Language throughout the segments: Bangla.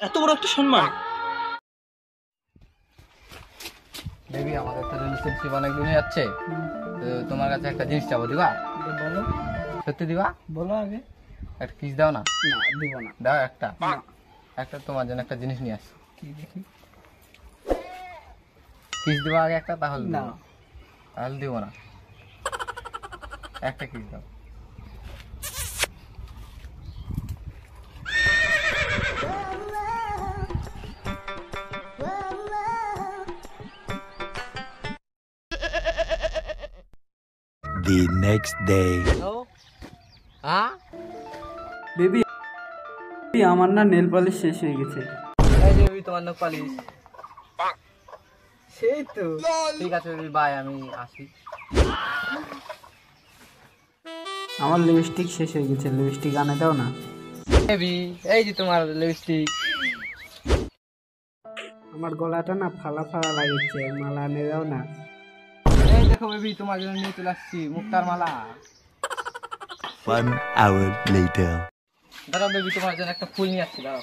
এত বড় একটা সম্মান। বেবি আমাদের তো রিলেশনশিপ অনেক দিনই যাচ্ছে, তো তোমার কাছে একটা জিনিস চাবো, দিবা? বলো, সত্যি দিবা? বলো আগে। একটা কিস দাও না। না, দিব না। দাও একটা, না। একটা তোমার জন্য একটা জিনিস নিয়ে আসি। কি দেখি? কিস দিবা আগে একটা, তাহলে না। দিবো। তাহলে দিব না, একটা কিস দাও। The next day. হ্যাঁ বেবি, আমার না নেল পলিশ শেষ হয়ে গেছে। এই যে বেবি তোমার নখ পালিশ। সেই তো। ঠিক আছে বেবি, বাই, আমি আসি। আমার লিপস্টিক শেষ হয়ে গেছে, লিপস্টিক আনে দাও না। বেবি এই যে তোমার লিপস্টিক। আমার গলাটা না ফালা ফালা লাগছে, মালা আনে দাও না। এই দেখো বেবি, তোমার জন্য নিয়ে চলে আসছি মুক্তার মালা। 1 hour later. দাঁড়াও বেবি, তোমার জন্য একটা ফুল নিয়ে আসছি, দাঁড়াও।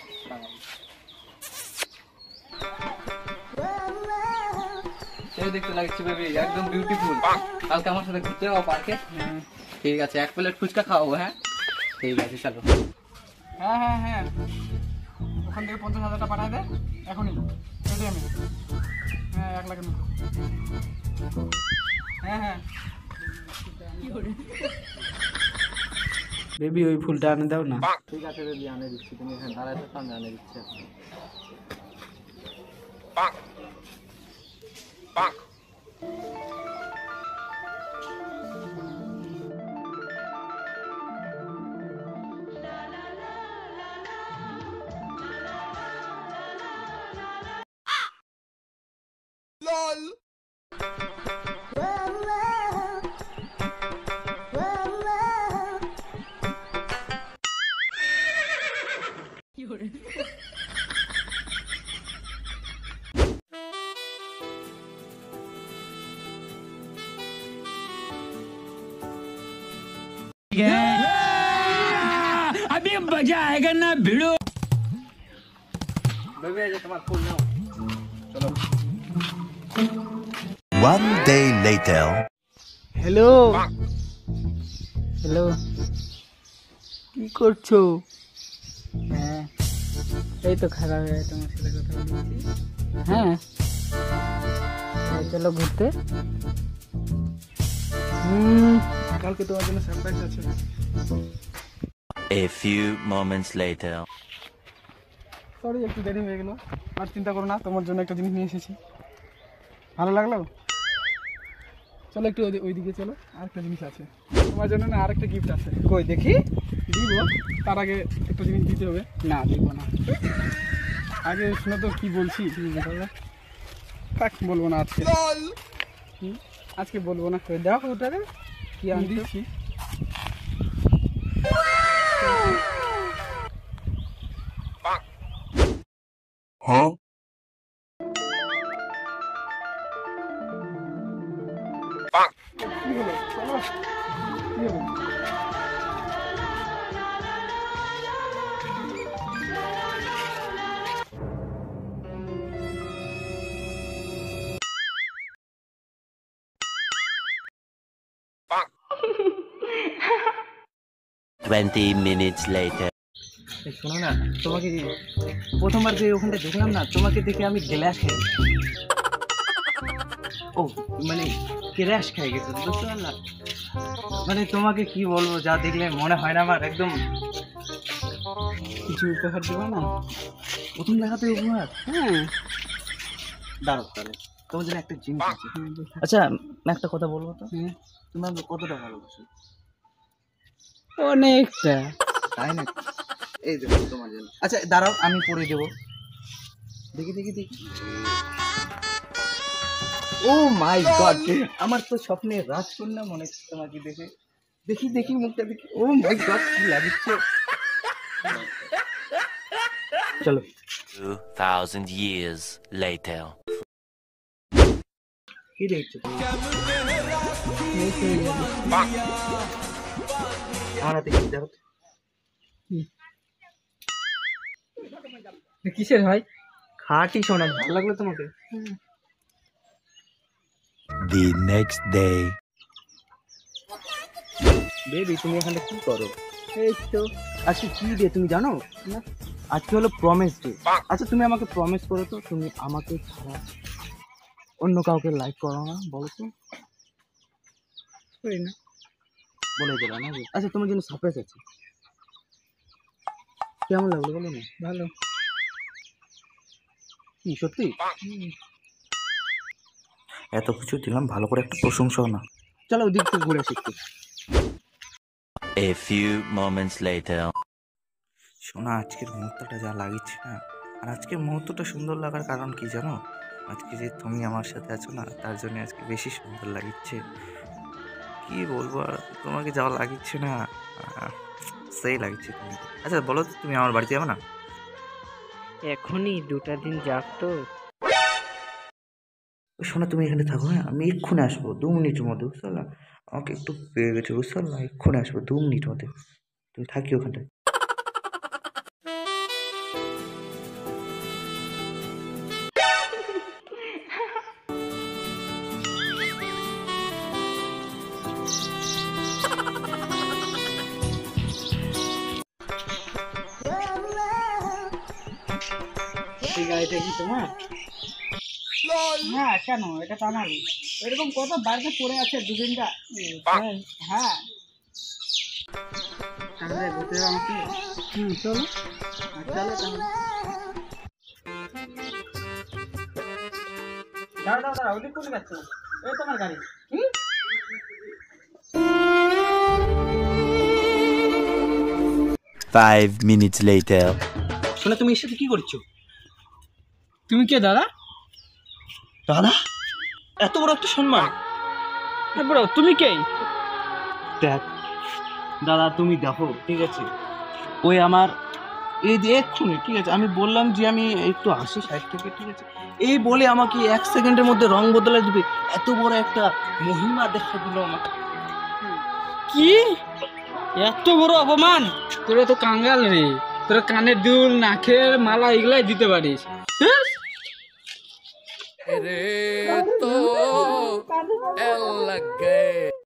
এই দেখতে লাগছে বেবি, একদম বিউটিফুল। কালকে আমার সাথে ঘুরতে যাবো পার্কে? ঠিক আছে, 1 প্লেট ফুচকা খাওয়াবো। হ্যাঁ ঠিক আছে, চলো। হ্যাঁ হ্যাঁ হ্যাঁ, ওখান থেকে 50,000 টাকা পাঠায় দে এখনই, আমি। হ্যাঁ, 1 লাখের মতো। হ্যাঁ হ্যাঁ। বেবি ওই ফুলটা আনে দাও না। ঠিক আছে বেবি, আনে দিচ্ছি। তুমি এখানে দাঁড়ায় থাকো, আমি আনে দিচ্ছি। अभी मजा आएगा ना भिड़ो। বেবি এই যে তোমার ফুল নাও, চলো। 1 day later. হ্যালো হ্যালো, কি করছো? হ্যাঁ, এই তো খারাপ হয়ে তোমার সাথে কথা বলছি। হ্যাঁ, চলো ঘুরতে। কালকে তোমার জন্য সারপ্রাইজ আছে। A few moments later. Sorry, একটু দেরি হয়ে গেল। আর চিন্তা করো না, তোমার জন্য একটা জিনিস নিয়ে এসেছি। ভালো লাগলো? চলো একটু ওইদিকে চলো, আরেকটা জিনিস আছে তোমার জন্য। না, আরেকটা গিফট আছে। কই দেখি? দিব, তার আগে একটা জিনিস দিতে হবে। না, দিব না। আগে শুনো তো কি বলছি। থাক, বলবো না আজকে। আজকে বলবো না। দেখো ওটাকে কি আমি দিচ্ছি। Huh? কি হলো? চলো, কি হলো? Twenty minutes later. শোনো না, তোমাকে প্রথমবার যে ওখানটা দেখলাম না, তোমাকে দেখে আমি গ্লাস খাই। ও মানে ক্র্যাশ খাই গেছে, বুঝতে পারলাম। মানে তোমাকে কি বলবো, যা দেখলে মনে হয় না আমার একদম। কিছু উপহার দেবো না? প্রথম দেখাতে উপহার? হ্যাঁ, দাঁড়াও তাহলে, তোমার জন্য একটা জিনিস আছে। আচ্ছা, একটা কথা বলবো তো, তুমি আমাকে কতটা ভালোবাসো? অনেকটা। তাই না? এই দেখো তোমার জন্য। আচ্ছা দাঁড়াও, আমি পরে দেবো। দেখি দেখি দেখি। ও মাই গড, আমার তো স্বপ্নে রাজকন্যা মনে হচ্ছে তোমাকে দেখে। দেখি দেখি মুখটা দেখি। ও মাই গড, কি লাগছে। চলো। 2000 years later. কি দেখছো তুমি? আমার হাতে কি দেখো। কিসের ভাই? খাঁটি সোনা। ভালো লাগলো তোমাকে? The next day. বেবি তুমি এখানে কি করো? এই তো আজকে কি ডে তুমি জানো না? আজকে হলো প্রমিস ডে। আচ্ছা তুমি আমাকে প্রমিস করো তো, তুমি আমাকে ছাড়া অন্য কাউকে লাইক করো না, বলো তো? করি না। বলে দিলা না? আচ্ছা তোমার জন্য সারপ্রাইজ আছে। কেমন লাগলো বলো না? ভালো। কি সত্যি? এত কিছু দিলাম, ভালো করে একটা প্রশংসাও না। চলো ওদিক থেকে ঘুরে আসি একটু। A few moments later. শোনা, আজকের মুহূর্তটা যা লাগিচ্ছে না, আর আজকের মুহূর্তটা সুন্দর লাগার কারণ কি জানো? আজকে যে তুমি আমার সাথে আছো না, তার জন্য আজকে বেশি সুন্দর লাগিচ্ছে। কি বলবো আর, তোমাকে যাওয়া লাগিচ্ছে না, সেই লাগছে তুমি। আচ্ছা বলো তো, তুমি আমার বাড়িতে যাবে না? এখনই 2টা দিন যাক তো। ওই শোনা, তুমি এখানে থাকো, হ্যাঁ? আমি এক্ষুনি আসবো 2 মিনিটের মধ্যে, বুঝতে পারলাম? আমাকে একটু পেয়ে গেছে, বুঝতে পারলাম? এক্ষুনি আসবো 2 মিনিটের মধ্যে। তুমি থাকি ওখানটায়। এই গাড়িটা কি তোমার? হ্যাঁ, কেন? এটা তো আমার। এরকম কত বাড়িতে পড়ে আছে 2-3টা। হ্যাঁ, তাহলে ঘুরতে যাবো আমাকে। চলো। চলো তাহলে। দাঁড়াও, ওদিক কোথায় যাচ্ছ? এই তোমার গাড়ি। কি? 5 minutes later. শোনা, তুমি এর সাথে কি করছো? তুমি কে দাদা? দাদা, এত বড় একটা সম্মান। বড় তুমি কে? দেখ দাদা, তুমি দেখো, ঠিক আছে? ওই আমার এই যে এক্ষুনি, ঠিক আছে, আমি বললাম যে আমি একটু আসি সাইড থেকে, ঠিক আছে? এই বলে আমাকে 1 সেকেন্ডের মধ্যে রং বদলে দিবে, এত বড় একটা মহিমা দেখা দিল আমাকে। কি? এত বড় অপমান! তোরা তো কাঙ্গাল রে। তোরা কানের দুল, নাকের মালা এগুলাই দিতে পারিস। রে তো এল লগ গয়ে